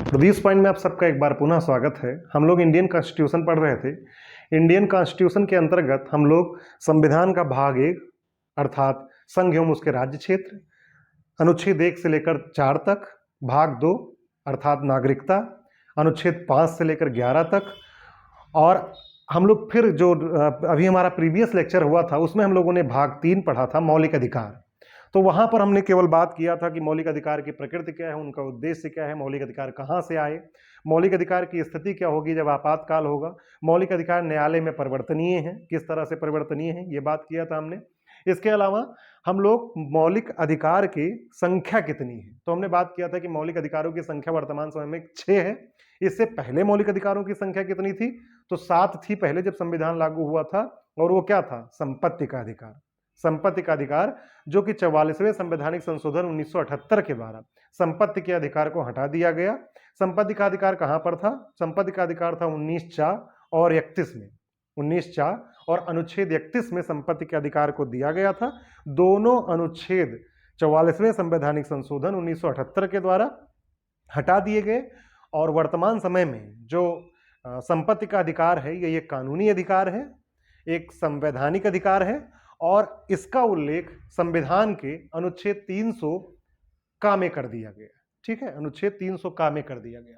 तो 20 पॉइंट में आप सबका एक बार पुनः स्वागत है। हम लोग इंडियन कॉन्स्टिट्यूशन पढ़ रहे थे। इंडियन कॉन्स्टिट्यूशन के अंतर्गत हम लोग संविधान का भाग 1 अर्थात संघ एवं उसके राज्य क्षेत्र, अनुच्छेद 1 से लेकर 4 तक, भाग 2 अर्थात नागरिकता, अनुच्छेद 5 से लेकर 11 तक, और हम लोग फिर जो अभी हमारा प्रीवियस लेक्चर हुआ था उसमें हम लोगों ने भाग 3 पढ़ा था, मौलिक अधिकार। तो वहां पर हमने केवल बात किया था कि मौलिक अधिकार की प्रकृति क्या है, उनका उद्देश्य क्या है, मौलिक अधिकार कहां से आए, मौलिक अधिकार की स्थिति क्या होगी जब आपातकाल होगा, मौलिक अधिकार न्यायालय में परिवर्तनीय है, किस तरह से परिवर्तनीय है, ये बात किया था हमने। इसके अलावा हम लोग मौलिक अधिकार की संख्या कितनी है, तो हमने बात किया था कि मौलिक अधिकारों की संख्या वर्तमान समय में 6 है। इससे पहले मौलिक अधिकारों की संख्या कितनी थी, तो 7 थी पहले जब संविधान लागू हुआ था, और वो क्या था, संपत्ति का अधिकार। संपत्ति का अधिकार जो कि 44वें संवैधानिक संशोधन 1978 के द्वारा संपत्ति के अधिकार को हटा दिया गया। संपत्ति का अधिकार कहां पर था, संपत्ति का अधिकार था 19(4) और 31 में, 19(4) और अनुच्छेद 31 में संपत्ति के अधिकार को दिया गया था। दोनों अनुच्छेद 44वें संवैधानिक संशोधन 1978 के द्वारा हटा दिए गए, और वर्तमान समय में जो संपत्ति का अधिकार है ये एक कानूनी अधिकार है, एक संवैधानिक अधिकार है, और इसका उल्लेख संविधान के अनुच्छेद 300 का में कर दिया गया। ठीक है, अनुच्छेद 300 का में कर दिया गया।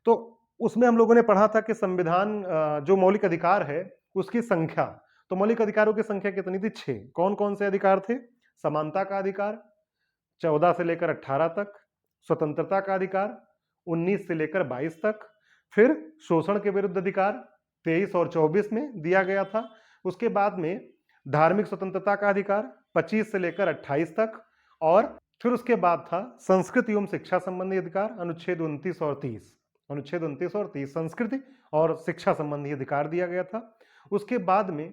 तो उसमें हम लोगों ने पढ़ा था कि संविधान जो मौलिक अधिकार है उसकी संख्या, तो मौलिक अधिकारों की संख्या कितनी थी, 6। कौन कौन से अधिकार थे, समानता का अधिकार 14 से लेकर 18 तक, स्वतंत्रता का अधिकार 19 से लेकर 22 तक, फिर शोषण के विरुद्ध अधिकार 23 और 24 में दिया गया था। उसके बाद में धार्मिक स्वतंत्रता का अधिकार 25 से लेकर 28 तक, और फिर उसके बाद था संस्कृति एवं शिक्षा संबंधी अधिकार अनुच्छेद 29 और 30। अनुच्छेद 29 और 30 संस्कृति और शिक्षा संबंधी अधिकार दिया गया था। उसके बाद में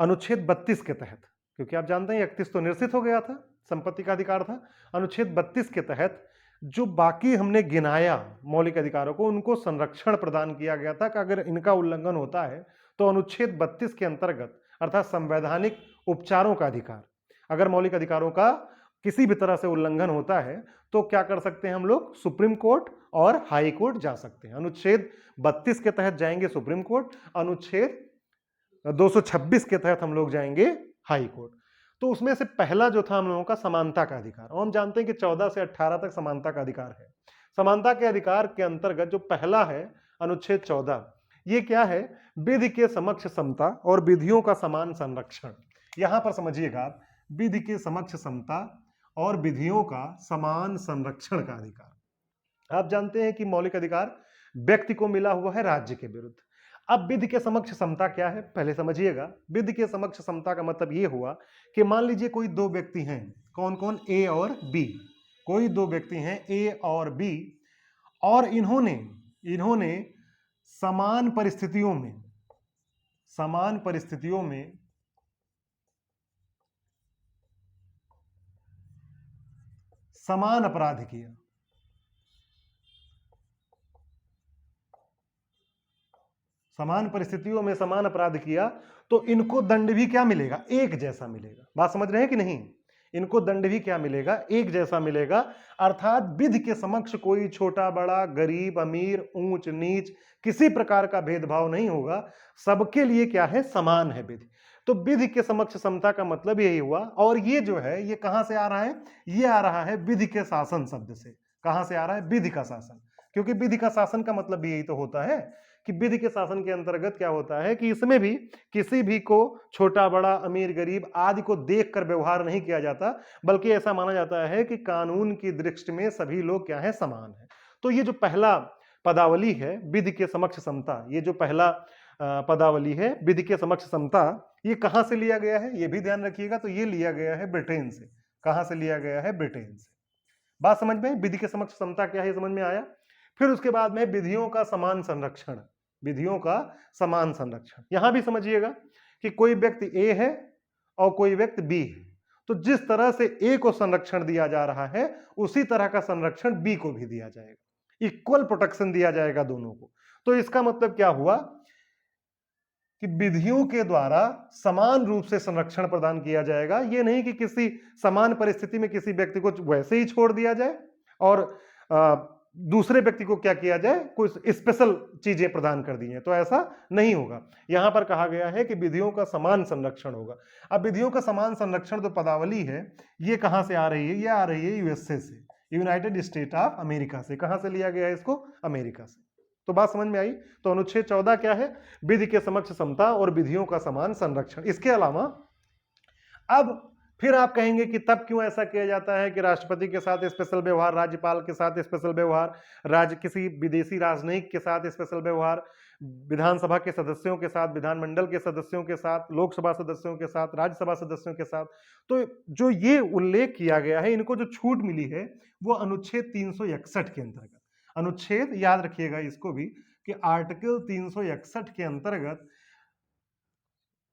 अनुच्छेद 32 के तहत, क्योंकि आप जानते हैं 31 तो निरसित हो गया था, संपत्ति का अधिकार था, अनुच्छेद 32 के तहत जो बाकी हमने गिनाया मौलिक अधिकारों को, उनको संरक्षण प्रदान किया गया था कि अगर इनका उल्लंघन होता है तो अनुच्छेद 32 के अंतर्गत अर्थात संवैधानिक उपचारों का अधिकार, अगर मौलिक अधिकारों का किसी भी तरह से उल्लंघन होता है तो क्या कर सकते हैं हम लोग, सुप्रीम कोर्ट और हाई कोर्ट जा सकते हैं। अनुच्छेद 32 के तहत जाएंगे सुप्रीम कोर्ट, अनुच्छेद 226 के तहत हम लोग जाएंगे हाई कोर्ट। तो उसमें से पहला जो था हम लोगों का समानता का अधिकार, और हम जानते हैं कि 14 से 18 तक समानता का अधिकार है। समानता के अधिकार के अंतर्गत जो पहला है अनुच्छेद 14, ये क्या है, विधि के समक्ष समता और विधियों का समान संरक्षण। यहां पर समझिएगा आप, विधि के समक्ष समता और विधियों का समान संरक्षण का अधिकार। आप जानते हैं कि मौलिक अधिकार व्यक्ति को मिला हुआ है राज्य के विरुद्ध। अब विधि के समक्ष समता क्या है, पहले समझिएगा। विधि के समक्ष समता का मतलब यह हुआ कि मान लीजिए कोई दो व्यक्ति हैं, कौन कौन, ए और बी। कोई दो व्यक्ति हैं ए और बी, और इन्होंने समान परिस्थितियों में समान अपराध किया। समान परिस्थितियों में समान अपराध किया तो इनको दंड भी क्या मिलेगा, एक जैसा मिलेगा। बात समझ रहे हैं कि नहीं, इनको दंड भी क्या मिलेगा, एक जैसा मिलेगा। अर्थात विधि के समक्ष कोई छोटा बड़ा, गरीब अमीर, ऊंच नीच, किसी प्रकार का भेदभाव नहीं होगा, सबके लिए क्या है, समान है विधि। तो विधि के समक्ष समता का मतलब यही हुआ। और ये जो है ये कहां से आ रहा है, ये आ रहा है विधि के शासन शब्द से। कहां से आ रहा है, विधि का शासन, क्योंकि विधि का शासन का मतलब भी यही तो होता है कि विधि के शासन के अंतर्गत क्या होता है कि इसमें भी किसी भी को छोटा बड़ा, अमीर गरीब आदि को देखकर व्यवहार नहीं किया जाता, बल्कि ऐसा माना जाता है कि कानून की दृष्टि में सभी लोग क्या है, समान है। तो ये जो पहला पदावली है विधि के समक्ष समता, ये जो पहला पदावली है विधि के समक्ष समता, ये कहां से लिया गया है, ये भी ध्यान रखिएगा। तो ये लिया गया है ब्रिटेन से। कहां से लिया गया है, ब्रिटेन से। बात समझ में, विधि के समक्ष समता क्या है समझ में आया। फिर उसके बाद में विधियों का समान संरक्षण, विधियों का समान संरक्षण। यहां भी समझिएगा कि कोई व्यक्ति ए है और कोई व्यक्ति बी है, तो जिस तरह से ए को संरक्षण दिया जा रहा है उसी तरह का संरक्षण बी को भी दिया जाएगा, इक्वल प्रोटेक्शन दिया जाएगा दोनों को। तो इसका मतलब क्या हुआ कि विधियों के द्वारा समान रूप से संरक्षण प्रदान किया जाएगा। यह नहीं कि किसी समान परिस्थिति में किसी व्यक्ति को वैसे ही छोड़ दिया जाए और दूसरे व्यक्ति को क्या किया जाए, कुछ स्पेशल चीजें प्रदान कर दी हैं, तो ऐसा नहीं होगा। यहां पर कहा गया है कि विधियों का समान संरक्षण होगा। अब विधियों का समान संरक्षण जो पदावली है ये कहां से आ रही है, ये आ रही है यूएसए से, यूनाइटेड स्टेट ऑफ अमेरिका से। कहां से लिया गया है इसको, अमेरिका से। तो बात समझ में आई। तो अनुच्छेद 14 क्या है, विधि के समक्ष समता और विधियों का समान संरक्षण। इसके अलावा अब फिर आप कहेंगे कि तब क्यों ऐसा किया जाता है कि राष्ट्रपति के साथ स्पेशल व्यवहार, राज्यपाल के साथ स्पेशल व्यवहार, किसी विदेशी राजनयिक के साथ स्पेशल व्यवहार, विधानसभा के सदस्यों के साथ, विधानमंडल के सदस्यों के साथ, लोकसभा सदस्यों के साथ, राज्यसभा सदस्यों के साथ। तो जो ये उल्लेख किया गया है, इनको जो छूट मिली है वो अनुच्छेद 361 के अंतर्गत, अनुच्छेद याद रखिएगा इसको भी, कि आर्टिकल 361 के अंतर्गत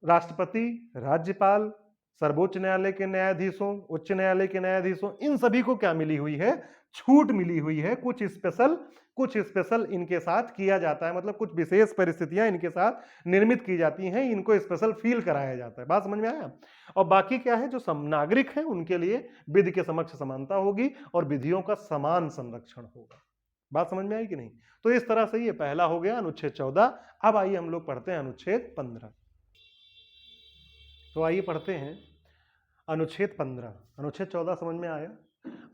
राष्ट्रपति, राज्यपाल, सर्वोच्च न्यायालय के न्यायाधीशों, उच्च न्यायालय के न्यायाधीशों, इन सभी को क्या मिली हुई है, छूट मिली हुई है। कुछ स्पेशल इनके साथ किया जाता है, मतलब कुछ विशेष परिस्थितियां इनके साथ निर्मित की जाती हैं, इनको स्पेशल फील कराया जाता है। बात समझ में आया। और बाकी क्या है, जो नागरिक हैं उनके लिए विधि के समक्ष समानता होगी और विधियों का समान संरक्षण होगा। बात समझ में आई कि नहीं। तो इस तरह से ये पहला हो गया अनुच्छेद 14। अब आइए हम लोग पढ़ते हैं अनुच्छेद 15। तो आइए पढ़ते हैं अनुच्छेद 15। अनुच्छेद 14 समझ में आया।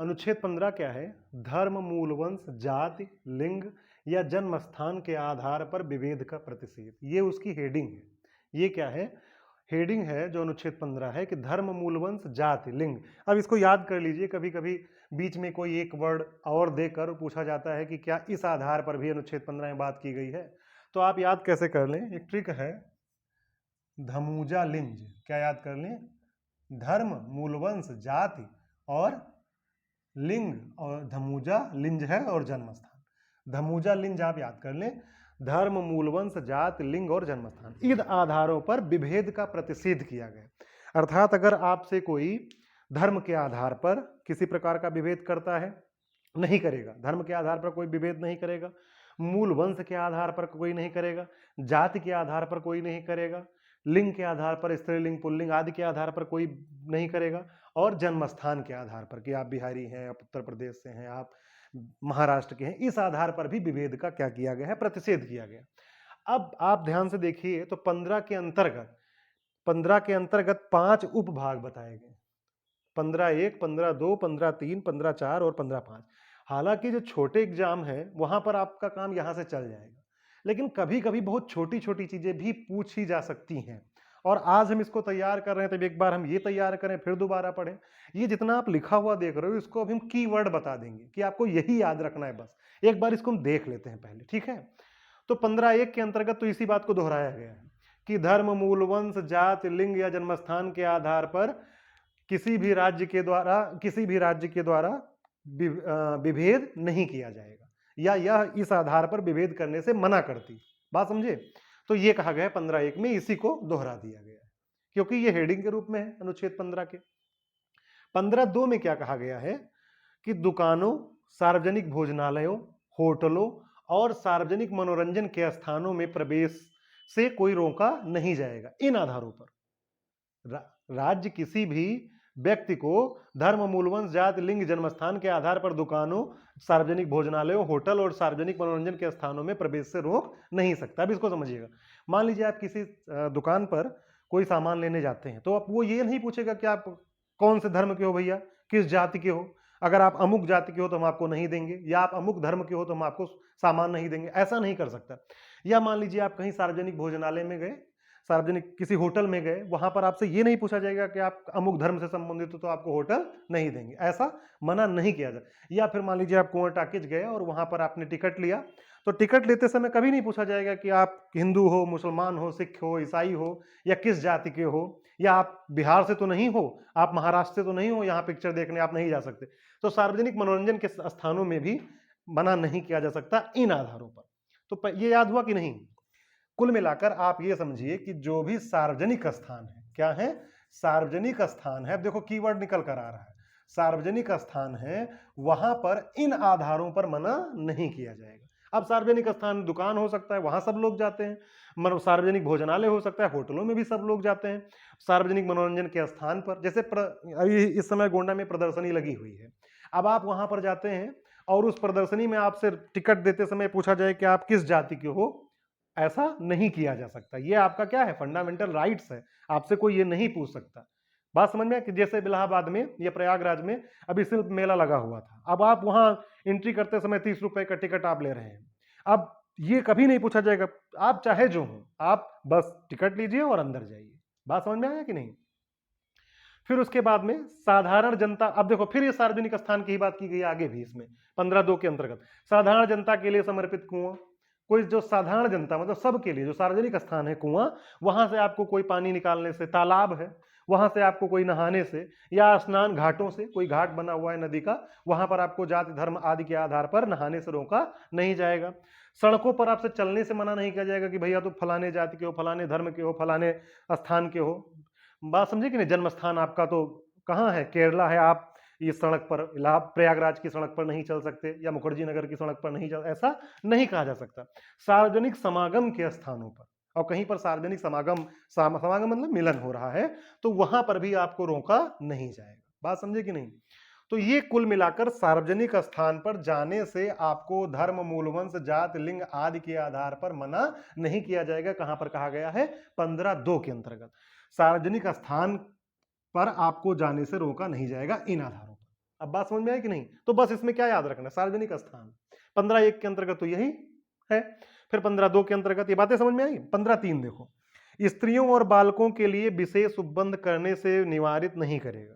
अनुच्छेद 15 क्या है, धर्म, मूल वंश, जाति, लिंग या जन्म स्थान के आधार पर विभेद का प्रतिषेध। ये उसकी हेडिंग है। ये क्या है, हेडिंग है जो अनुच्छेद 15 है कि धर्म, मूल वंश, जाति, लिंग। अब इसको याद कर लीजिए, कभी कभी बीच में कोई एक वर्ड और देकर पूछा जाता है कि क्या इस आधार पर भी अनुच्छेद 15 में बात की गई है। तो आप याद कैसे कर लें, एक ट्रिक है, धमूजा लिंज। क्या याद कर लें, धर्म, मूलवंश, जाति और लिंग, और धमूजा लिंज है और जन्म स्थान। धमूजा लिंज आप याद कर लें, धर्म, मूलवंश, जाति, लिंग और जन्म स्थान, इन आधारों पर विभेद का प्रतिषेध किया गया। अर्थात अगर आपसे कोई धर्म के आधार पर किसी प्रकार का विभेद करता है, नहीं करेगा, धर्म के आधार पर कोई विभेद नहीं करेगा, मूल वंश के आधार पर कोई नहीं करेगा, जाति के आधार पर कोई नहीं करेगा, लिंग के आधार पर, स्त्रीलिंग, पुल्लिंग आदि के आधार पर कोई नहीं करेगा, और जन्म स्थान के आधार पर कि आप बिहारी हैं, आप उत्तर प्रदेश से हैं, आप महाराष्ट्र के हैं, इस आधार पर भी विभेद का क्या किया गया है, प्रतिषेध किया गया। अब आप ध्यान से देखिए तो 15 के अंतर्गत 5 उपभाग बताए गए, 15.1, 15.2, 15.3, 15.4 और 15.5। हालांकि जो छोटे एग्जाम है वहां पर आपका काम यहां से चल जाएगा, लेकिन कभी कभी बहुत छोटी छोटी चीजें भी पूछी जा सकती हैं। और आज हम इसको तैयार कर रहे हैं, तब एक बार हम ये तैयार करें फिर दोबारा पढ़ें। ये जितना आप लिखा हुआ देख रहे हो इसको अभी हम कीवर्ड बता देंगे कि आपको यही याद रखना है, बस एक बार इसको हम देख लेते हैं पहले, ठीक है। तो 15.1 के अंतर्गत तो इसी बात को दोहराया गया है कि धर्म, मूल वंश, जाति, लिंग या जन्मस्थान के आधार पर किसी भी राज्य के द्वारा विभेद नहीं किया जाएगा, या यह इस आधार पर विभेद करने से मना करती। बात समझे। तो ये कहा गया है 15.1 में, इसी को दोहरा दिया गया है क्योंकि ये हेडिंग के रूप में है अनुच्छेद 15 के। 15.2 में क्या कहा गया है कि दुकानों, सार्वजनिक भोजनालयों, होटलों और सार्वजनिक मनोरंजन के स्थानों में प्रवेश से कोई रोका नहीं जाएगा। इन आधारों पर राज्य किसी भी व्यक्ति को धर्म, मूलवंश, जाति, लिंग, जन्मस्थान के आधार पर दुकानों, सार्वजनिक भोजनालयों, होटल और सार्वजनिक मनोरंजन के स्थानों में प्रवेश से रोक नहीं सकता। अब इसको समझिएगा। मान लीजिए आप किसी दुकान पर कोई सामान लेने जाते हैं, तो आप वो ये नहीं पूछेगा कि आप कौन से धर्म के हो भैया, किस जाति के हो। अगर आप अमुक जाति के हो तो हम आपको नहीं देंगे, या आप अमुक धर्म के हो तो हम आपको सामान नहीं देंगे, ऐसा नहीं कर सकता। या मान लीजिए आप कहीं सार्वजनिक भोजनालय में गए, सार्वजनिक किसी होटल में गए, वहां पर आपसे ये नहीं पूछा जाएगा कि आप अमुक धर्म से संबंधित हो तो आपको होटल नहीं देंगे, ऐसा मना नहीं किया जाए। या फिर मान लीजिए आप कुंवर टाकिज गए और वहां पर आपने टिकट लिया, तो टिकट लेते समय कभी नहीं पूछा जाएगा कि आप हिंदू हो, मुसलमान हो, सिख हो, ईसाई हो, या किस जाति के हो, या आप बिहार से तो नहीं हो, आप महाराष्ट्र से तो नहीं हो, यहाँ पिक्चर देखने आप नहीं जा सकते। तो सार्वजनिक मनोरंजन के स्थानों में भी मना नहीं किया जा सकता इन आधारों पर। तो ये याद हुआ कि नहीं। कुल मिलाकर आप ये समझिए कि जो भी सार्वजनिक स्थान है, क्या है, सार्वजनिक स्थान है, देखो कीवर्ड निकल कर आ रहा है, सार्वजनिक स्थान है, वहां पर इन आधारों पर मना नहीं किया जाएगा। अब सार्वजनिक स्थान दुकान हो सकता है, वहां सब लोग जाते हैं, सार्वजनिक भोजनालय हो सकता है, होटलों में भी सब लोग जाते हैं, सार्वजनिक मनोरंजन के स्थान पर, जैसे अभी इस समय गोंडा में प्रदर्शनी लगी हुई है, अब आप वहां पर जाते हैं और उस प्रदर्शनी में आपसे टिकट देते समय पूछा जाए कि आप किस जाति के हो, ऐसा नहीं किया जा सकता। ये आपका क्या है, फंडामेंटल राइट्स है, आपसे कोई ये नहीं पूछ सकता। बात समझ में कि जैसे इलाहाबाद में या प्रयागराज में अभी शिल्प मेला लगा हुआ था, अब आप वहां एंट्री करते समय 30 रुपए का टिकट आप ले रहे हैं। अब ये कभी नहीं पूछा जाएगा, आप चाहे जो हो, आप बस टिकट लीजिए और अंदर जाइए। बात समझ में आया कि नहीं? फिर उसके बाद में साधारण जनता, अब देखो फिर ये सार्वजनिक स्थान की ही बात की गई आगे भी इसमें 15(2) के अंतर्गत। साधारण जनता के लिए समर्पित कुआं, कोई जो साधारण जनता मतलब सबके लिए जो सार्वजनिक स्थान है कुआं, वहां से आपको कोई पानी निकालने से, तालाब है वहां से आपको कोई नहाने से, या स्नान घाटों से, कोई घाट बना हुआ है नदी का, वहां पर आपको जाति धर्म आदि के आधार पर नहाने से रोका नहीं जाएगा। सड़कों पर आपसे चलने से मना नहीं किया जाएगा कि भैया तो फलाने जाति के हो, फलाने धर्म के हो, फलाने स्थान के हो। बात समझे कि नहीं? जन्म स्थान आपका तो कहाँ है, केरला है, आप इस सड़क पर प्रयागराज की सड़क पर नहीं चल सकते या मुखर्जी नगर की सड़क पर नहीं चल, ऐसा नहीं कहा जा सकता। सार्वजनिक समागम के स्थानों पर, और कहीं पर सार्वजनिक समागम समागम मतलब मिलन हो रहा है, तो वहां पर भी आपको रोका नहीं जाएगा। बात समझे कि नहीं? तो ये कुल मिलाकर सार्वजनिक स्थान पर जाने से आपको धर्म, मूलवंश, जात, लिंग आदि के आधार पर मना नहीं किया जाएगा। कहां पर कहा गया है? 15(2) के अंतर्गत सार्वजनिक स्थान पर आपको जाने से रोका नहीं जाएगा इन आधारों पर। अब बात समझ में आई कि नहीं? तो बस इसमें क्या याद रखना, सार्वजनिक स्थान 15(1) के अंतर्गत तो यही है। फिर 15(2) के अंतर्गत ये बातें समझ में आई। 15(3) देखो, स्त्रियों और बालकों के लिए विशेष उपबंध करने से निवारित नहीं करेगा।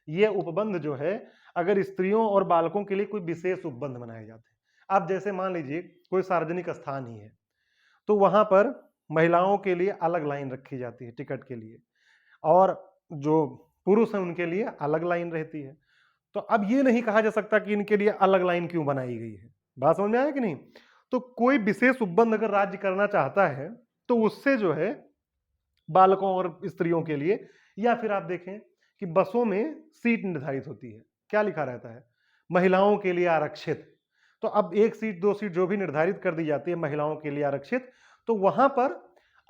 ये उपबंध जो है, अगर स्त्रियों और बालकों के लिए कोई विशेष उपबंध बनाए जाते हैं, अब जैसे मान लीजिए कोई सार्वजनिक स्थान ही है, तो वहां पर महिलाओं के लिए अलग लाइन रखी जाती है टिकट के लिए, और जो पुरुष हैं उनके लिए अलग लाइन रहती है। तो अब ये नहीं कहा जा सकता कि इनके लिए अलग लाइन क्यों बनाई गई है। बात समझ में आया कि नहीं? तो कोई विशेष उपबंध अगर राज्य करना चाहता है तो उससे जो है बालकों और स्त्रियों के लिए, या फिर आप देखें कि बसों में सीट निर्धारित होती है, क्या लिखा रहता है? महिलाओं के लिए आरक्षित। तो अब 1 सीट 2 सीट जो भी निर्धारित कर दी जाती है महिलाओं के लिए आरक्षित, तो वहां पर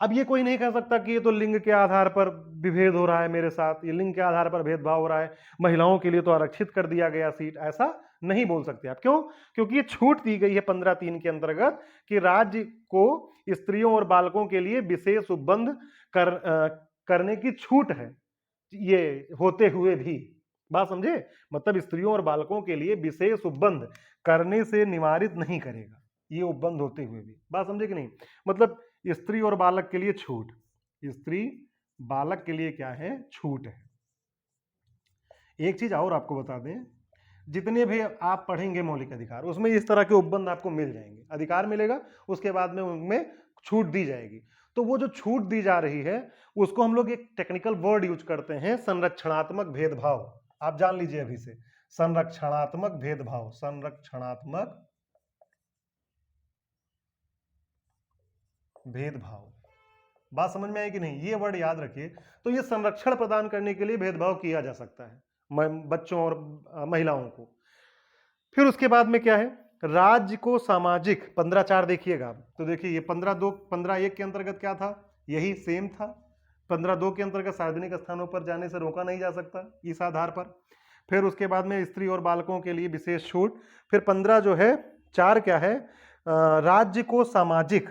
अब ये कोई नहीं कह सकता कि ये तो लिंग के आधार पर विभेद हो रहा है मेरे साथ, ये लिंग के आधार पर भेदभाव हो रहा है, महिलाओं के लिए तो आरक्षित कर दिया गया सीट, ऐसा नहीं बोल सकते आप। क्यों? क्योंकि ये छूट दी गई है 15(3) के अंतर्गत कि राज्य को स्त्रियों और बालकों के लिए विशेष उपबंध करने की छूट है, ये होते हुए भी। बात समझे? मतलब स्त्रियों और बालकों के लिए विशेष उपबंध करने से निवारित नहीं करेगा, ये उपबंध होते हुए भी। बात समझे कि नहीं? मतलब स्त्री और बालक के लिए छूट, स्त्री बालक के लिए क्या है? छूट है। एक चीज और आपको बता दें, जितने भी आप पढ़ेंगे मौलिक अधिकार, उसमें इस तरह के उपबंध आपको मिल जाएंगे। अधिकार मिलेगा, उसके बाद में उनमें छूट दी जाएगी। तो वो जो छूट दी जा रही है उसको हम लोग एक टेक्निकल वर्ड यूज करते हैं, संरक्षणात्मक भेदभाव। आप जान लीजिए अभी से, संरक्षणात्मक भेदभाव, संरक्षणात्मक भेदभाव। बात समझ में आई कि नहीं? ये वर्ड याद रखिए। तो ये संरक्षण प्रदान करने के लिए भेदभाव किया जा सकता है बच्चों और महिलाओं को। फिर उसके बाद में क्या है? राज्य को सामाजिक, 15(4) देखिएगा, तो देखिए ये 15(1) के अंतर्गत क्या था? यही सेम था। 15(2) के अंतर्गत सार्वजनिक स्थानों पर जाने से रोका नहीं जा सकता इस आधार पर। फिर उसके बाद में स्त्री और बालकों के लिए विशेष छूट। फिर 15 जो है 4 क्या है? राज्य को सामाजिक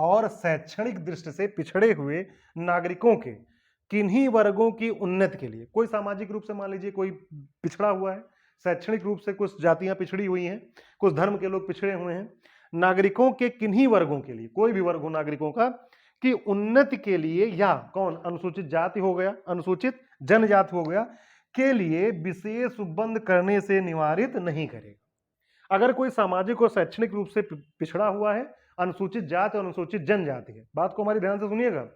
और शैक्षणिक दृष्टि से पिछड़े हुए नागरिकों के किन्हीं वर्गों की उन्नति के लिए, कोई सामाजिक रूप से मान लीजिए कोई पिछड़ा हुआ है, शैक्षणिक रूप से कुछ जातियां पिछड़ी हुई हैं, कुछ धर्म के लोग पिछड़े हुए हैं, नागरिकों के किन्हीं वर्गों के लिए, कोई भी वर्ग हो नागरिकों का, की उन्नति के लिए, या कौन? अनुसूचित जाति हो गया, अनुसूचित जनजाति हो गया, के लिए विशेष उपबंध करने से निवारित नहीं करेगा। अगर कोई सामाजिक और शैक्षणिक रूप से पिछड़ा हुआ है, अनुसूचित जाति और अनुसूचित जनजाति है, बात को हमारी ध्यान से सुनिएगा,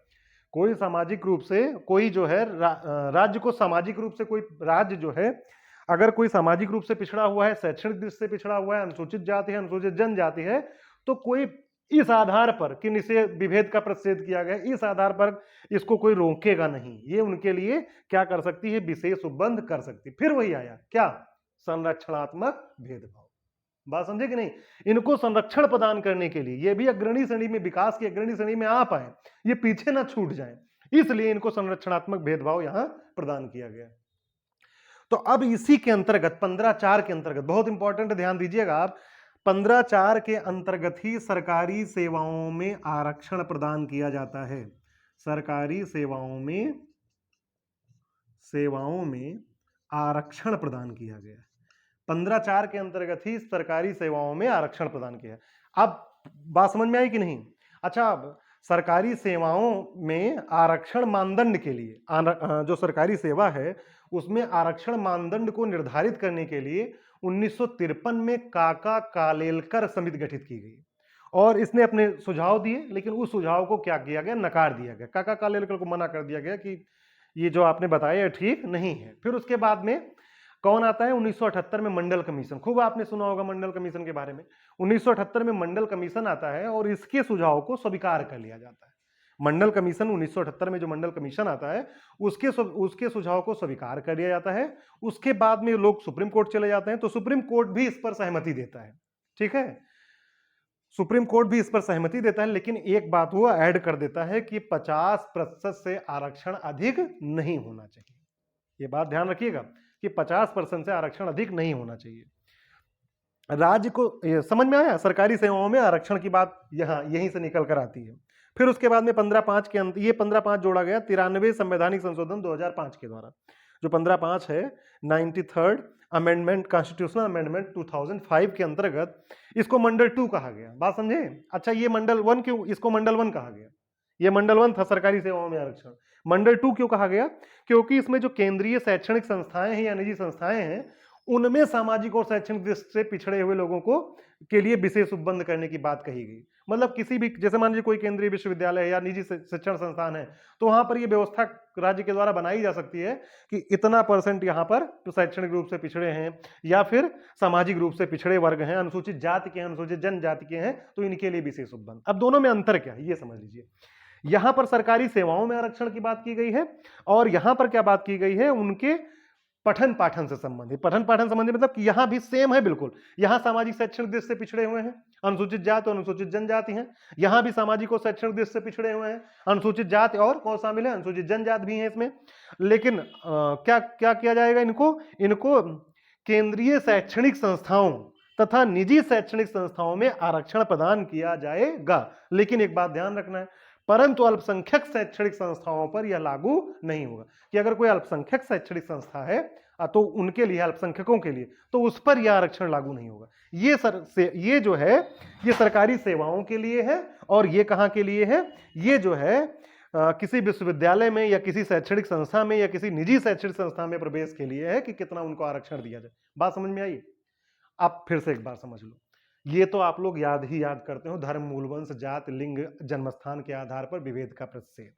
कोई सामाजिक रूप से कोई जो है राज्य को सामाजिक रूप से कोई राज्य जो है, अगर कोई सामाजिक रूप से पिछड़ा हुआ है, शैक्षणिक दृष्टि से पिछड़ा हुआ है, अनुसूचित जाति है, अनुसूचित जनजाति है, तो कोई इस आधार पर कि इसे विभेद का प्रतिषेध किया गया, इस आधार पर इसको कोई रोकेगा नहीं। ये उनके लिए क्या कर सकती है? विशेष उपबंध कर सकती। फिर वही आया क्या? संरक्षणात्मक भेदभाव। बात समझे कि नहीं? इनको संरक्षण प्रदान करने के लिए, ये भी अग्रणी श्रेणी में, विकास की अग्रणी श्रेणी में आ पाए, ये पीछे ना छूट जाए, इसलिए इनको संरक्षणात्मक भेदभाव यहां प्रदान किया गया। तो अब इसी के अंतर्गत 15(4) के अंतर्गत, बहुत इंपॉर्टेंट, ध्यान दीजिएगा आप, 15(4) के अंतर्गत ही सरकारी सेवाओं में आरक्षण प्रदान किया जाता है। सरकारी सेवाओं में आरक्षण प्रदान किया गया। 15(4) के अंतर्गत ही सरकारी सेवाओं में आरक्षण प्रदान किया। अब बात समझ में आई कि नहीं? अच्छा, अब सरकारी सेवाओं में आरक्षण मानदंड के लिए, जो सरकारी सेवा है उसमें आरक्षण मानदंड को निर्धारित करने के लिए 1953 में काका कालेलकर समिति गठित की गई और इसने अपने सुझाव दिए, लेकिन उस सुझाव को क्या किया गया? नकार दिया गया। काका कालेलकर को मना कर दिया गया कि ये जो आपने बताया ठीक नहीं है। फिर उसके बाद में कौन आता है? 1978 में मंडल कमीशन। खूब आपने सुना होगा मंडल कमीशन के बारे में। 1978 में मंडल कमीशन आता है और इसके सुझाव को स्वीकार कर लिया जाता है। मंडल कमीशन 1978 में जो मंडल कमीशन आता है उसके सुझाव को स्वीकार कर लिया जाता है। उसके बाद में लोग सुप्रीम कोर्ट चले जाते हैं, तो सुप्रीम कोर्ट भी इस पर सहमति देता है। ठीक है, सुप्रीम कोर्ट भी इस पर सहमति देता है, लेकिन एक बात वो ऐड कर देता है कि 50% से आरक्षण अधिक नहीं होना चाहिए। ये बात ध्यान रखिएगा कि 50% से आरक्षण अधिक नहीं होना चाहिए। राज्य को समझ में आया? सरकारी सेवाओं में आरक्षण की बात यहीं से निकल कर आती है। फिर उसके बाद में 15(5) के अंत, ये 15(5) जोड़ा गया 93 संवैधानिक संशोधन 2005 के द्वारा। जो 15(5) है, 93rd अमेंडमेंट, कॉन्स्टिट्यूशनल अमेंडमेंट 2005 के अंतर्गत इसको मंडल 2 कहा गया। बात समझे? अच्छा, ये मंडल 1 क्यों, इसको मंडल 1 कहा गया? ये मंडल 1 था सरकारी सेवाओं में आरक्षण। मंडल 2 क्यों कहा गया? क्योंकि इसमें जो केंद्रीय शैक्षणिक संस्थाएं हैं या निजी संस्थाएं हैं, उनमें सामाजिक और शैक्षणिक दृष्टि से पिछड़े हुए लोगों को के लिए विशेष उपबंध करने की बात कही गई। मतलब किसी भी, जैसे मान लीजिए कोई केंद्रीय विश्वविद्यालय या निजी शिक्षण संस्थान है, तो वहां पर यह व्यवस्था राज्य के द्वारा बनाई जा सकती है कि इतना % यहां पर तो शैक्षणिक रूप से पिछड़े हैं या फिर सामाजिक रूप से पिछड़े वर्ग हैं, अनुसूचित जाति के हैं, अनुसूचित जनजाति के हैं, तो इनके लिए विशेष उपबंध। अब दोनों में अंतर क्या है ये समझ लीजिए। यहां पर सरकारी सेवाओं में आरक्षण की बात की गई है और यहां पर क्या बात की गई है? उनके पठन पाठन से संबंधित। पठन पाठन संबंधित मतलब कि यहां भी सेम है बिल्कुल। यहां सामाजिक शैक्षणिक दृष्टि से पिछड़े हुए हैं, अनुसूचित जाति और अनुसूचित जनजाति हैं। यहां भी सामाजिक और शैक्षणिक दृष्टि से पिछड़े हुए हैं, अनुसूचित जाति और कौन शामिल है? अनुसूचित जनजाति भी है इसमें। लेकिन क्या क्या किया जाएगा? इनको केंद्रीय शैक्षणिक संस्थाओं तथा निजी शैक्षणिक संस्थाओं में आरक्षण प्रदान किया जाएगा। लेकिन एक बात ध्यान रखना है, परंतु अल्पसंख्यक शैक्षणिक संस्थाओं पर यह लागू नहीं होगा कि अगर कोई अल्पसंख्यक शैक्षणिक संस्था है तो उनके लिए, अल्पसंख्यकों के लिए, तो उस पर यह आरक्षण लागू नहीं होगा। ये जो है ये सरकारी सेवाओं के लिए है और ये कहां के लिए है? ये जो है किसी विश्वविद्यालय में या किसी शैक्षणिक संस्था में या किसी निजी शैक्षणिक संस्था में प्रवेश के लिए है कि कितना उनको आरक्षण दिया जाए। बात समझ में आई? आप फिर से एक बार समझ लो। ये तो आप लोग याद करते हो, धर्म, मूलवंश, जाति, लिंग, जन्मस्थान के आधार पर विभेद का प्रतिषेध।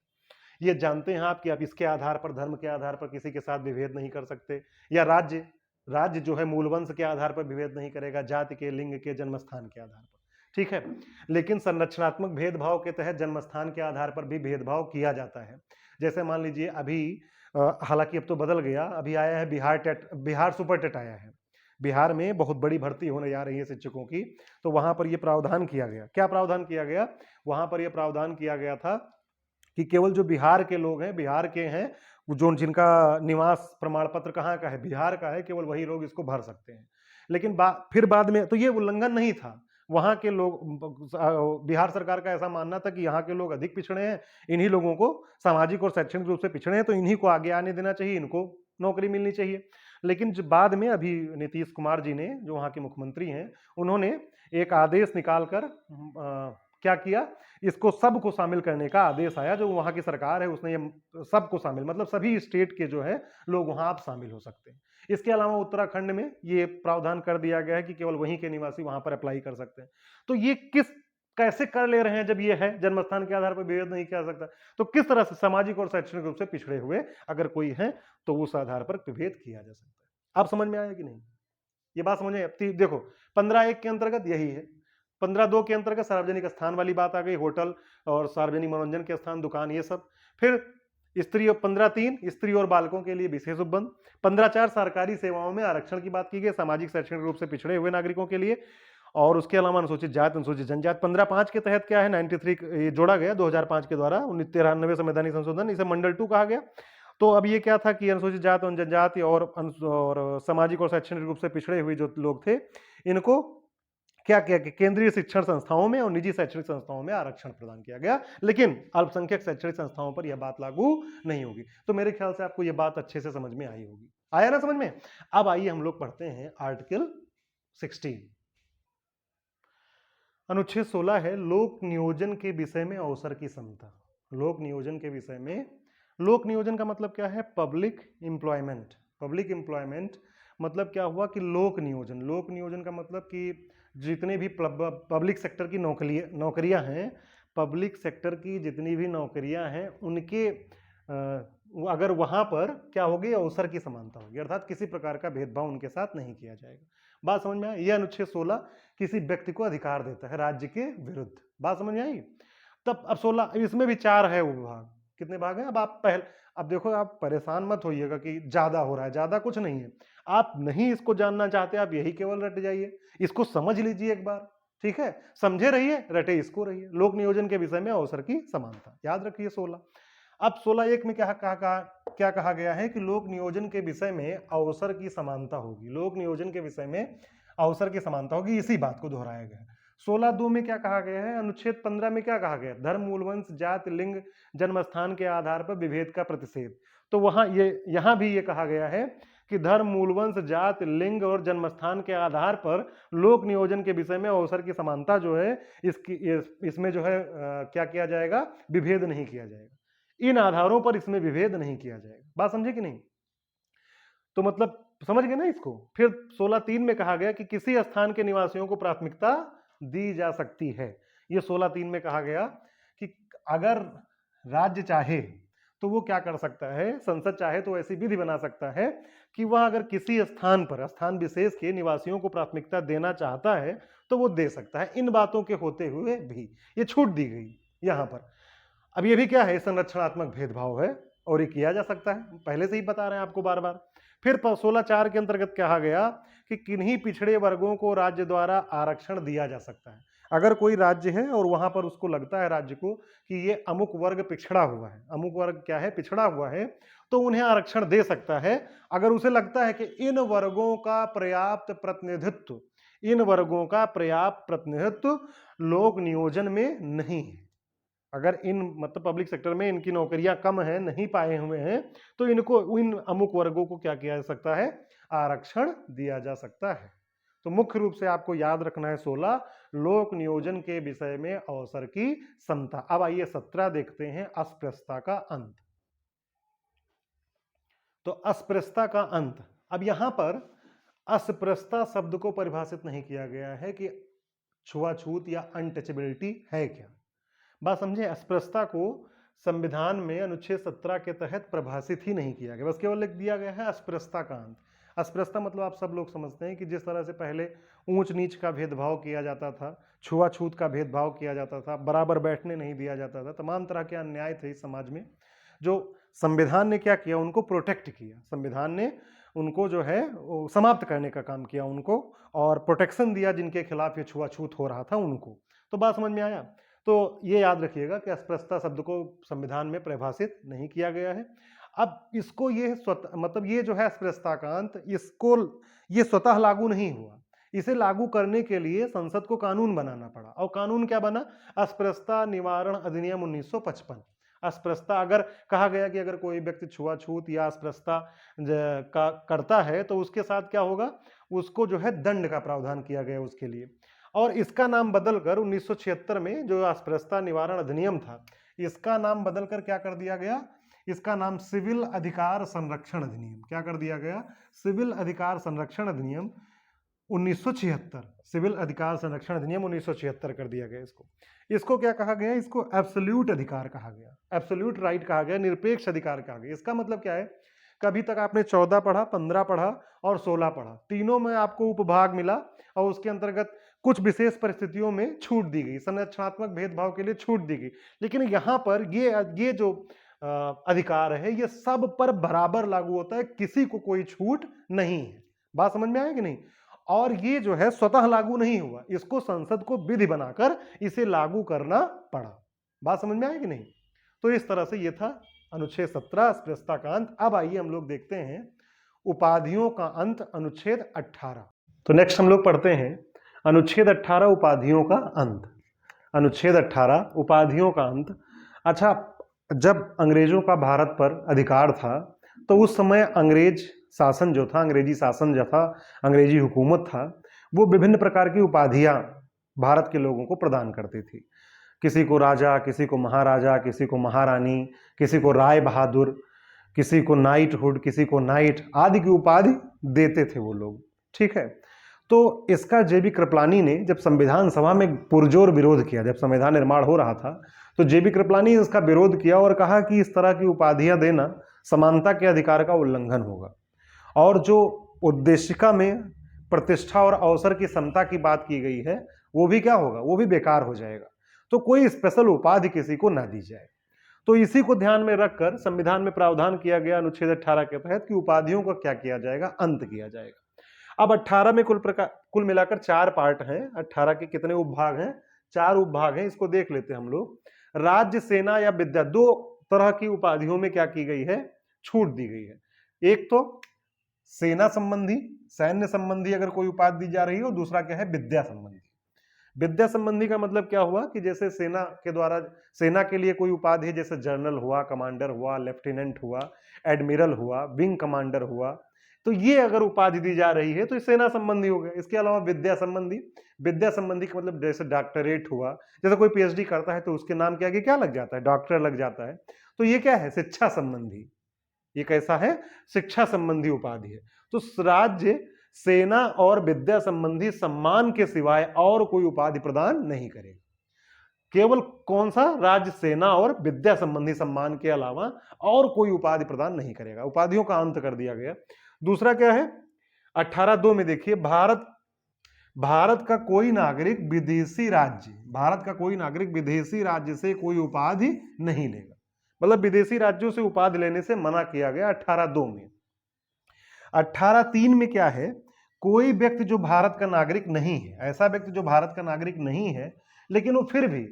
ये जानते हैं आप कि आप इसके आधार पर, धर्म के आधार पर किसी के साथ विभेद नहीं कर सकते, या राज्य जो है मूलवंश के आधार पर विभेद नहीं करेगा, जाति के, लिंग के, जन्मस्थान के आधार पर। ठीक है, लेकिन संरचनात्मक भेदभाव के तहत जन्मस्थान के आधार पर भी भेदभाव किया जाता है। जैसे मान लीजिए अभी, हालांकि अब तो बदल गया, अभी आया है बिहार सुपर टेट आया है। बिहार में बहुत बड़ी भर्ती होने जा रही है शिक्षकों की, तो वहां पर यह प्रावधान किया गया। क्या प्रावधान किया गया? वहां पर यह प्रावधान किया गया था कि केवल जो बिहार के लोग हैं, बिहार के हैं, जो जिनका निवास प्रमाण पत्र कहाँ का है, बिहार का है, केवल वही लोग इसको भर सकते हैं। लेकिन फिर बाद में तो ये उल्लंघन नहीं था। वहां के लोग, बिहार सरकार का ऐसा मानना था कि यहाँ के लोग अधिक पिछड़े हैं, इन्हीं लोगों को सामाजिक और शैक्षणिक रूप से पिछड़े हैं, तो इन्हीं को आगे आने देना चाहिए, इनको नौकरी मिलनी चाहिए। लेकिन जब बाद में अभी नीतीश कुमार जी ने, जो वहाँ के मुख्यमंत्री हैं, उन्होंने एक आदेश निकालकर क्या किया? इसको सबको शामिल करने का आदेश आया। जो वहाँ की सरकार है उसने ये सबको शामिल, मतलब सभी स्टेट के जो है लोग वहाँ आप शामिल हो सकते हैं। इसके अलावा उत्तराखंड में ये प्रावधान कर दिया गया है कि केवल वहीं के निवासी वहाँ पर अप्लाई कर सकते हैं। तो ये कैसे कर ले रहे हैं? जब ये है जन्मस्थान के आधार पर विभेद नहीं किया सकता, तो किस तरह से सामाजिक और शैक्षणिक रूप से पिछड़े हुए अगर कोई है तो उस आधार पर विभेद किया जा सकता है। आप समझ में आया कि नहीं? ये बात समझ में? देखो 15(1) के अंतर्गत यही है। 15(2) के अंतर्गत सार्वजनिक स्थान वाली बात आ गई, होटल और सार्वजनिक मनोरंजन के स्थान, दुकान, ये सब। फिर स्त्री, 15(3) स्त्री और बालकों के लिए विशेष उपबंध। 15(4) सरकारी सेवाओं में आरक्षण की बात की गई, सामाजिक शैक्षणिक रूप से पिछड़े हुए नागरिकों के लिए, और उसके अलावा अनुसूचित जाति, अनुसूचित जनजाति। 15(5) के तहत क्या है? 93 जोड़ा गया 2005 के द्वारा, 93 संवैधानिक संशोधन, इसे मंडल 2 कहा गया। तो अब ये क्या था कि अनुसूचित जाति और जनजाति और सामाजिक और शैक्षणिक रूप से पिछड़े हुए जो लोग थे, इनको क्या किया कि केंद्रीय शिक्षण संस्थाओं में और निजी शैक्षणिक संस्थाओं में आरक्षण प्रदान किया गया, लेकिन अल्पसंख्यक शैक्षणिक संस्थाओं पर यह बात लागू नहीं होगी। तो मेरे ख्याल से आपको यह बात अच्छे से समझ में आई होगी। आया ना समझ में? अब आइए हम लोग पढ़ते हैं आर्टिकल 16। अनुच्छेद 16 है लोक नियोजन के विषय में अवसर की समता। लोक नियोजन के विषय में, लोक नियोजन का मतलब क्या है? Public employment. पब्लिक एम्प्लॉयमेंट मतलब क्या हुआ कि लोक नियोजन, लोक नियोजन का मतलब कि जितने भी पब्लिक सेक्टर की नौकरियां हैं, पब्लिक सेक्टर की जितनी भी नौकरियां हैं, उनके अगर वहां पर क्या होगी? अवसर की समानता होगी, अर्थात किसी प्रकार का भेदभाव उनके साथ नहीं किया जाएगा। बात समझ में आई? यह अनुच्छेद 16 किसी व्यक्ति को अधिकार देता है राज्य के विरुद्ध। बात समझ में आई? तब अब 16 इसमें भी 4 है विभाग। कितने भाग हैं? अब देखो, आप परेशान मत होइएगा कि ज्यादा हो रहा है, ज्यादा कुछ नहीं है। आप नहीं इसको जानना चाहते, आप यही केवल रट जाइए, इसको समझ लीजिए एक बार, ठीक है? समझे रहिए, रटे इसको रहिए। लोक नियोजन के विषय में अवसर की समानता, याद रखिए 16। अब 16(1) में क्या कहा गया है कि लोक नियोजन के विषय में अवसर की समानता होगी। लोक नियोजन के विषय में अवसर की समानता होगी, इसी बात को दोहराया गया है। 16(2) में क्या कहा गया है? अनुच्छेद 15 में क्या कहा गया? धर्म, मूल वंश, जाति, लिंग, जन्मस्थान के आधार पर विभेद का प्रतिषेध। तो यहां भी ये कहा गया है कि धर्म, मूल वंश, जाति, लिंग और जन्मस्थान के आधार पर लोक नियोजन के विषय में अवसर की समानता जो है, इसमें जो है क्या किया जाएगा? विभेद नहीं किया जाएगा। इन आधारों पर इसमें विभेद नहीं किया जाएगा। बात समझे कि नहीं? तो मतलब समझ गए ना इसको? फिर 16(3) में कहा गया कि किसी स्थान के निवासियों को प्राथमिकता दी जा सकती है। ये 16(3) में कहा गया कि अगर राज्य चाहे तो वो क्या कर सकता है? संसद चाहे तो ऐसी विधि बना सकता है कि वह अगर किसी स्थान पर, स्थान विशेष के निवासियों को प्राथमिकता देना चाहता है तो वो दे सकता है। इन बातों के होते हुए भी ये छूट दी गई यहां पर। अब ये भी क्या है? संरक्षणात्मक भेदभाव है और ये किया जा सकता है, पहले से ही बता रहे हैं आपको बार बार। फिर 16(4) के अंतर्गत कहा गया कि किन्हीं पिछड़े वर्गों को राज्य द्वारा आरक्षण दिया जा सकता है। अगर कोई राज्य है और वहां पर उसको लगता है राज्य को कि ये अमुक वर्ग पिछड़ा हुआ है, अमुक वर्ग क्या है? पिछड़ा हुआ है, तो उन्हें आरक्षण दे सकता है अगर उसे लगता है कि इन वर्गों का पर्याप्त प्रतिनिधित्व, इन वर्गों का पर्याप्त प्रतिनिधित्व लोक नियोजन में नहीं है। अगर इन मतलब पब्लिक सेक्टर में इनकी नौकरियां कम हैं, नहीं पाए हुए हैं, तो इनको, इन अमुक वर्गों को क्या किया जा सकता है? आरक्षण दिया जा सकता है। तो मुख्य रूप से आपको याद रखना है 16 लोक नियोजन के विषय में अवसर की समता। अब आइए 17 देखते हैं, अस्पृश्यता का अंत। तो अस्पृश्यता का अंत, अब यहां पर अस्पृश्यता शब्द को परिभाषित नहीं किया गया है कि छुआछूत या अनटचेबिलिटी है क्या। बात समझे? अस्पृश्यता को संविधान में अनुच्छेद 17 के तहत परिभाषित ही नहीं किया गया, बस केवल लिख दिया गया है अस्पृश्यता का अंत। अस्पृश्यता मतलब आप सब लोग समझते हैं कि जिस तरह से पहले ऊंच नीच का भेदभाव किया जाता था, छुआछूत का भेदभाव किया जाता था, बराबर बैठने नहीं दिया जाता था, तमाम तरह के अन्याय थे इस समाज में, जो संविधान ने क्या किया? उनको प्रोटेक्ट किया। संविधान ने उनको जो है समाप्त करने का काम किया उनको, और प्रोटेक्शन दिया जिनके खिलाफ ये छुआछूत हो रहा था उनको। तो बात समझ में आया? तो ये याद रखिएगा कि अस्पृश्यता शब्द को संविधान में परिभाषित नहीं किया गया है। अब इसको ये मतलब ये जो है अस्पृश्यता का अंत, इसको ये स्वतः लागू नहीं हुआ, इसे लागू करने के लिए संसद को कानून बनाना पड़ा। और कानून क्या बना? अस्पृश्यता निवारण अधिनियम 1955। अस्पृश्यता, अगर कहा गया कि अगर कोई व्यक्ति छुआछूत या अस्पृश्यता का करता है तो उसके साथ क्या होगा? उसको जो है दंड का प्रावधान किया गया उसके लिए। और इसका नाम बदलकर 1976 में जो अस्पृश्यता निवारण अधिनियम था, इसका नाम बदलकर क्या कर दिया गया? इसका नाम सिविल अधिकार संरक्षण अधिनियम। क्या कर दिया गया? सिविल अधिकार संरक्षण अधिनियम 1976। सिविल अधिकार संरक्षण अधिनियम 1976 कर दिया गया इसको। इसको क्या कहा गया? इसको एब्सोल्यूट अधिकार कहा गया, एब्सोल्यूट राइट कहा गया, निरपेक्ष अधिकार कहा गया। इसका मतलब क्या है? कभी तक आपने 14 पढ़ा, 15 पढ़ा और 16 पढ़ा, तीनों में आपको उपभाग मिला और उसके अंतर्गत कुछ विशेष परिस्थितियों में छूट दी गई, संरचनात्मक भेदभाव के लिए छूट दी गई। लेकिन यहां पर ये जो अधिकार है ये सब पर बराबर लागू होता है, किसी को कोई छूट नहीं है। बात समझ में आया कि नहीं? और ये जो है स्वतः लागू नहीं हुआ, इसको संसद को विधि बनाकर इसे लागू करना पड़ा। बात समझ में आया कि नहीं? तो इस तरह से ये था अनुच्छेद 17 अस्पृश्यता का अंत। अब आइए हम लोग देखते हैं उपाधियों का अंत, अनुच्छेद 18। तो नेक्स्ट हम लोग पढ़ते हैं अनुच्छेद 18 उपाधियों का अंत। अनुच्छेद 18 उपाधियों का अंत। अच्छा, जब अंग्रेजों का भारत पर अधिकार था तो उस समय अंग्रेजी शासन जो था, अंग्रेजी हुकूमत था, वो विभिन्न प्रकार की उपाधियां भारत के लोगों को प्रदान करती थी। किसी को राजा, किसी को महाराजा, किसी को महारानी, किसी को राय बहादुर, किसी को नाइटहुड, किसी को नाइट आदि की उपाधि देते थे वो लोग। ठीक है, तो इसका जेबी कृपलानी ने जब संविधान सभा में पुरजोर विरोध किया, जब संविधान निर्माण हो रहा था तो जेबी कृपलानी इसका विरोध किया और कहा कि इस तरह की उपाधियां देना समानता के अधिकार का उल्लंघन होगा, और जो उद्देशिका में प्रतिष्ठा और अवसर की समता की बात की गई है वो भी क्या होगा, वो भी बेकार हो जाएगा। तो कोई स्पेशल उपाधि किसी को ना दी जाए। तो इसी को ध्यान में रखकर संविधान में प्रावधान किया गया अनुच्छेद 18 के तहत कि उपाधियों का क्या किया जाएगा, अंत किया जाएगा। अब 18 में कुल मिलाकर 4 पार्ट हैं। 18 के कितने उपभाग हैं? 4 उपभाग हैं। इसको देख लेते हैं हम लोग। राज्य, सेना या विद्या, 2 तरह की उपाधियों में क्या की गई है, छूट दी गई है। एक तो सेना संबंधी, सैन्य संबंधी अगर कोई उपाधि दी जा रही है, और दूसरा क्या है, विद्या संबंधी। विद्या संबंधी का मतलब क्या हुआ कि जैसे सेना के द्वारा, सेना के लिए कोई उपाधि है, जैसे जनरल हुआ, कमांडर हुआ, लेफ्टिनेंट हुआ, एडमिरल हुआ, विंग कमांडर हुआ, तो ये अगर उपाधि दी जा रही है तो ये सेना संबंधी हो गया। इसके अलावा विद्या संबंधी, विद्या संबंधी का मतलब जैसे डॉक्टरेट हुआ, जैसे कोई पीएचडी करता है तो उसके नाम के आगे क्या लग जाता है, डॉक्टर लग जाता है। तो ये क्या है, शिक्षा संबंधी। ये कैसा है, शिक्षा संबंधी उपाधि है। तो राज्य, सेना और विद्या संबंधी सम्मान के सिवाय और कोई उपाधि प्रदान नहीं करेगा। केवल कौन सा, राज्य, सेना और विद्या संबंधी सम्मान के अलावा और कोई उपाधि प्रदान नहीं करेगा। उपाधियों का अंत कर दिया गया। दूसरा क्या है, 18(2) में देखिए, भारत का कोई नागरिक विदेशी राज्य, भारत का कोई नागरिक विदेशी राज्य से कोई उपाधि नहीं लेगा। मतलब विदेशी राज्यों से उपाधि लेने से मना किया गया 18(2) में। 18(3) में क्या है, कोई व्यक्ति जो भारत का नागरिक नहीं है, ऐसा व्यक्ति जो भारत का नागरिक नहीं है लेकिन वो फिर भी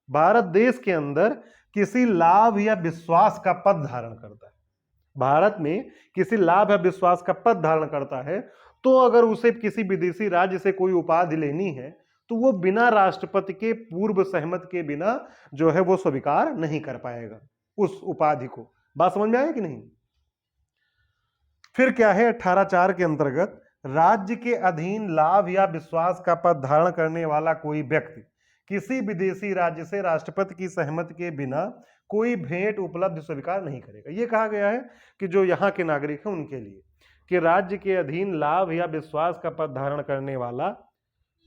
भारत देश के अंदर किसी लाभ या विश्वास का पद धारण करता है, भारत में किसी लाभ या विश्वास का पद धारण करता है, तो अगर उसे किसी विदेशी राज्य से कोई उपाधि लेनी है तो वो बिना राष्ट्रपति के पूर्व सहमति के बिना जो है वो स्वीकार नहीं कर पाएगा उस उपाधि को। बात समझ में आया कि नहीं? फिर क्या है, 18(4) के अंतर्गत, राज्य के अधीन लाभ या विश्वास का पद धारण करने वाला कोई व्यक्ति किसी विदेशी राज्य से राष्ट्रपति की सहमति के बिना कोई भेंट उपलब्ध स्वीकार नहीं करेगा। यह कहा गया है कि जो यहाँ के नागरिक हैं उनके लिए, कि राज्य के अधीन लाभ या विश्वास का पद धारण करने वाला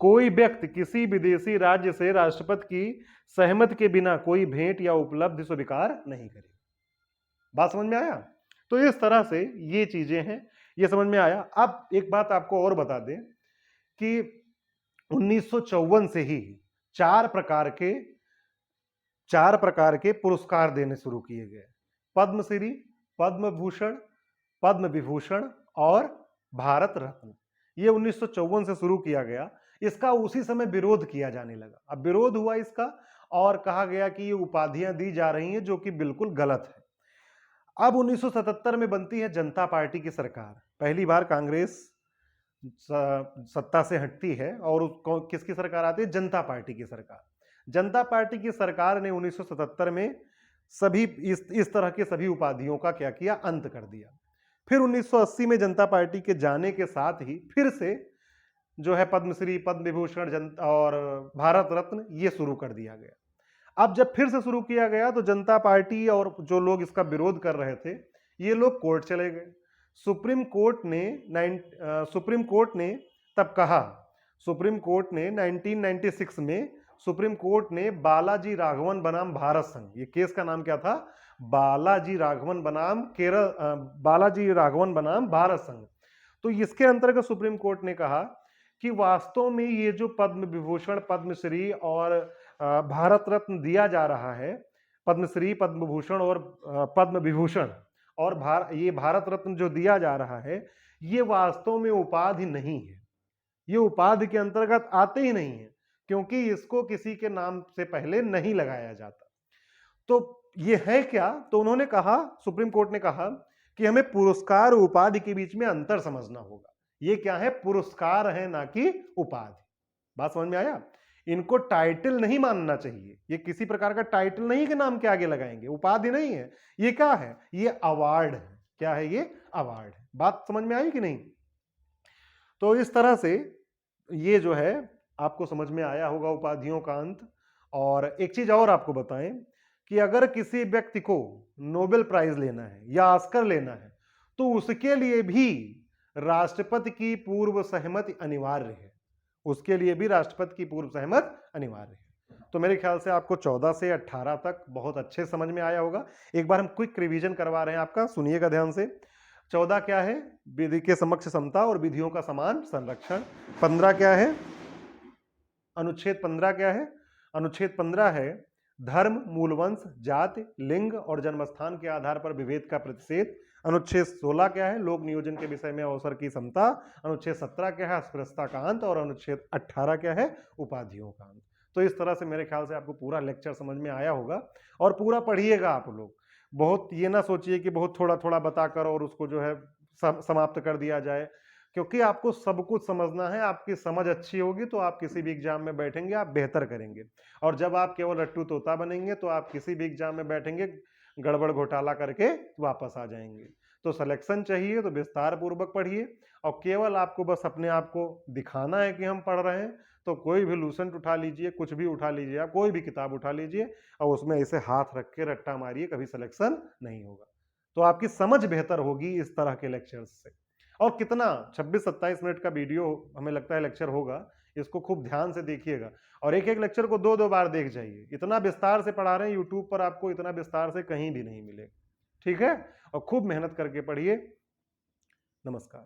कोई व्यक्ति किसी विदेशी राज्य से राष्ट्रपति की सहमति के बिना कोई भेंट या उपलब्ध स्वीकार नहीं करेगा। बात समझ में आया? तो इस तरह से ये चीजें हैं, ये समझ में आया। अब एक बात आपको और बता दें कि 1954 से ही 4 प्रकार के पुरस्कार देने शुरू किए गए। पद्मश्री, पद्म भूषण, पद्म विभूषण और भारत रत्न। ये 1954 से शुरू किया गया। इसका उसी समय विरोध किया जाने लगा। अब विरोध हुआ इसका और कहा गया कि ये उपाधियां दी जा रही हैं जो कि बिल्कुल गलत है। अब 1977 में बनती है जनता पार्टी की सरकार। पहली बार कांग्रेस सत्ता से हटती है और किसकी सरकार आती है, जनता पार्टी की सरकार। जनता पार्टी की सरकार ने 1977 में सभी इस तरह के सभी उपाधियों का क्या किया, अंत कर दिया। फिर 1980 में जनता पार्टी के जाने के साथ ही फिर से जो है पद्मश्री, पद्म विभूषण और भारत रत्न ये शुरू कर दिया गया। अब जब फिर से शुरू किया गया तो जनता पार्टी और जो लोग इसका विरोध कर रहे थे ये लोग कोर्ट चले गए। सुप्रीम कोर्ट ने तब कहा, सुप्रीम कोर्ट ने 1996 में सुप्रीम कोर्ट ने बालाजी राघवन बनाम भारत संघ, ये केस का नाम क्या था, बालाजी राघवन बनाम भारत संघ। तो इसके अंतर्गत सुप्रीम कोर्ट ने कहा कि वास्तव में ये जो पद्म विभूषण, पद्मश्री और भारत रत्न दिया जा रहा है, पद्मश्री, पद्म भूषण और पद्म विभूषण और ये भारत रत्न जो दिया जा रहा है ये वास्तव में उपाधि नहीं है, ये उपाधि के अंतर्गत आते ही नहीं है, क्योंकि इसको किसी के नाम से पहले नहीं लगाया जाता। तो ये है क्या? तो उन्होंने कहा, सुप्रीम कोर्ट ने कहा कि हमें पुरस्कार और उपाधि के बीच में अंतर समझना होगा। ये क्या है? पुरस्कार है, ना कि उपाधि। बात समझ में आया? इनको टाइटल नहीं मानना चाहिए, ये किसी प्रकार का टाइटल नहीं के नाम के आगे लगाएंगे, उपाधि नहीं है। ये क्या है? ये अवार्ड है। क्या है? ये अवार्ड है। बात समझ में आई कि नहीं? तो इस तरह से ये जो है आपको समझ में आया होगा उपाधियों का अंत। और एक चीज और आपको बताएं कि अगर किसी व्यक्ति को नोबेल प्राइज लेना है या ऑस्कर लेना है तो उसके लिए भी राष्ट्रपति की पूर्व सहमति अनिवार्य है। उसके लिए भी राष्ट्रपति की पूर्व सहमति अनिवार्य है। तो मेरे ख्याल से आपको 14 से 18 तक बहुत अच्छे समझ में आया होगा। एक बार हम क्विक रिवीजन करवा रहे हैं आपका, सुनिएगा ध्यान से। 14 क्या है? विधि के समक्ष समता और विधियों का समान संरक्षण। 15 क्या है? अनुच्छेद 15 क्या है? अनुच्छेद 15 है धर्म, मूलवंश, जाति, लिंग और जन्मस्थान के आधार पर विभेद का प्रतिषेध। अनुच्छेद 16 क्या है? लोक नियोजन के विषय में अवसर की समता। अनुच्छेद 17 क्या है? अस्पृश्यता का अंत। और अनुच्छेद 18 क्या है? उपाधियों का अंत। तो इस तरह से मेरे ख्याल से आपको पूरा लेक्चर समझ में आया होगा और पूरा पढ़िएगा आप लोग। बहुत ये ना सोचिए कि बहुत थोड़ा थोड़ा बताकर और उसको जो है समाप्त कर दिया जाए, क्योंकि आपको सब कुछ समझना है। आपकी समझ अच्छी होगी तो आप किसी भी एग्जाम में बैठेंगे, आप बेहतर करेंगे। और जब आप केवल रट्टू तोता बनेंगे तो आप किसी भी एग्जाम में बैठेंगे, गड़बड़ घोटाला करके वापस आ जाएंगे। तो सिलेक्शन चाहिए तो विस्तार पूर्वक पढ़िए। और केवल आपको बस अपने आप को दिखाना है कि हम पढ़ रहे हैं, तो कोई भी लूसेंट उठा लीजिए, कुछ भी उठा लीजिए, आप कोई भी किताब उठा लीजिए और उसमें ऐसे हाथ रख के रट्टा मारिए, कभी सिलेक्शन नहीं होगा। तो आपकी समझ बेहतर होगी इस तरह के लेक्चर्स से। और कितना 26-27 मिनट का वीडियो हमें लगता है लेक्चर होगा, इसको खूब ध्यान से देखिएगा और एक एक लेक्चर को 2-2 बार देख जाइए। इतना विस्तार से पढ़ा रहे हैं, यूट्यूब पर आपको इतना विस्तार से कहीं भी नहीं मिलेगा। ठीक है? और खूब मेहनत करके पढ़िए। नमस्कार।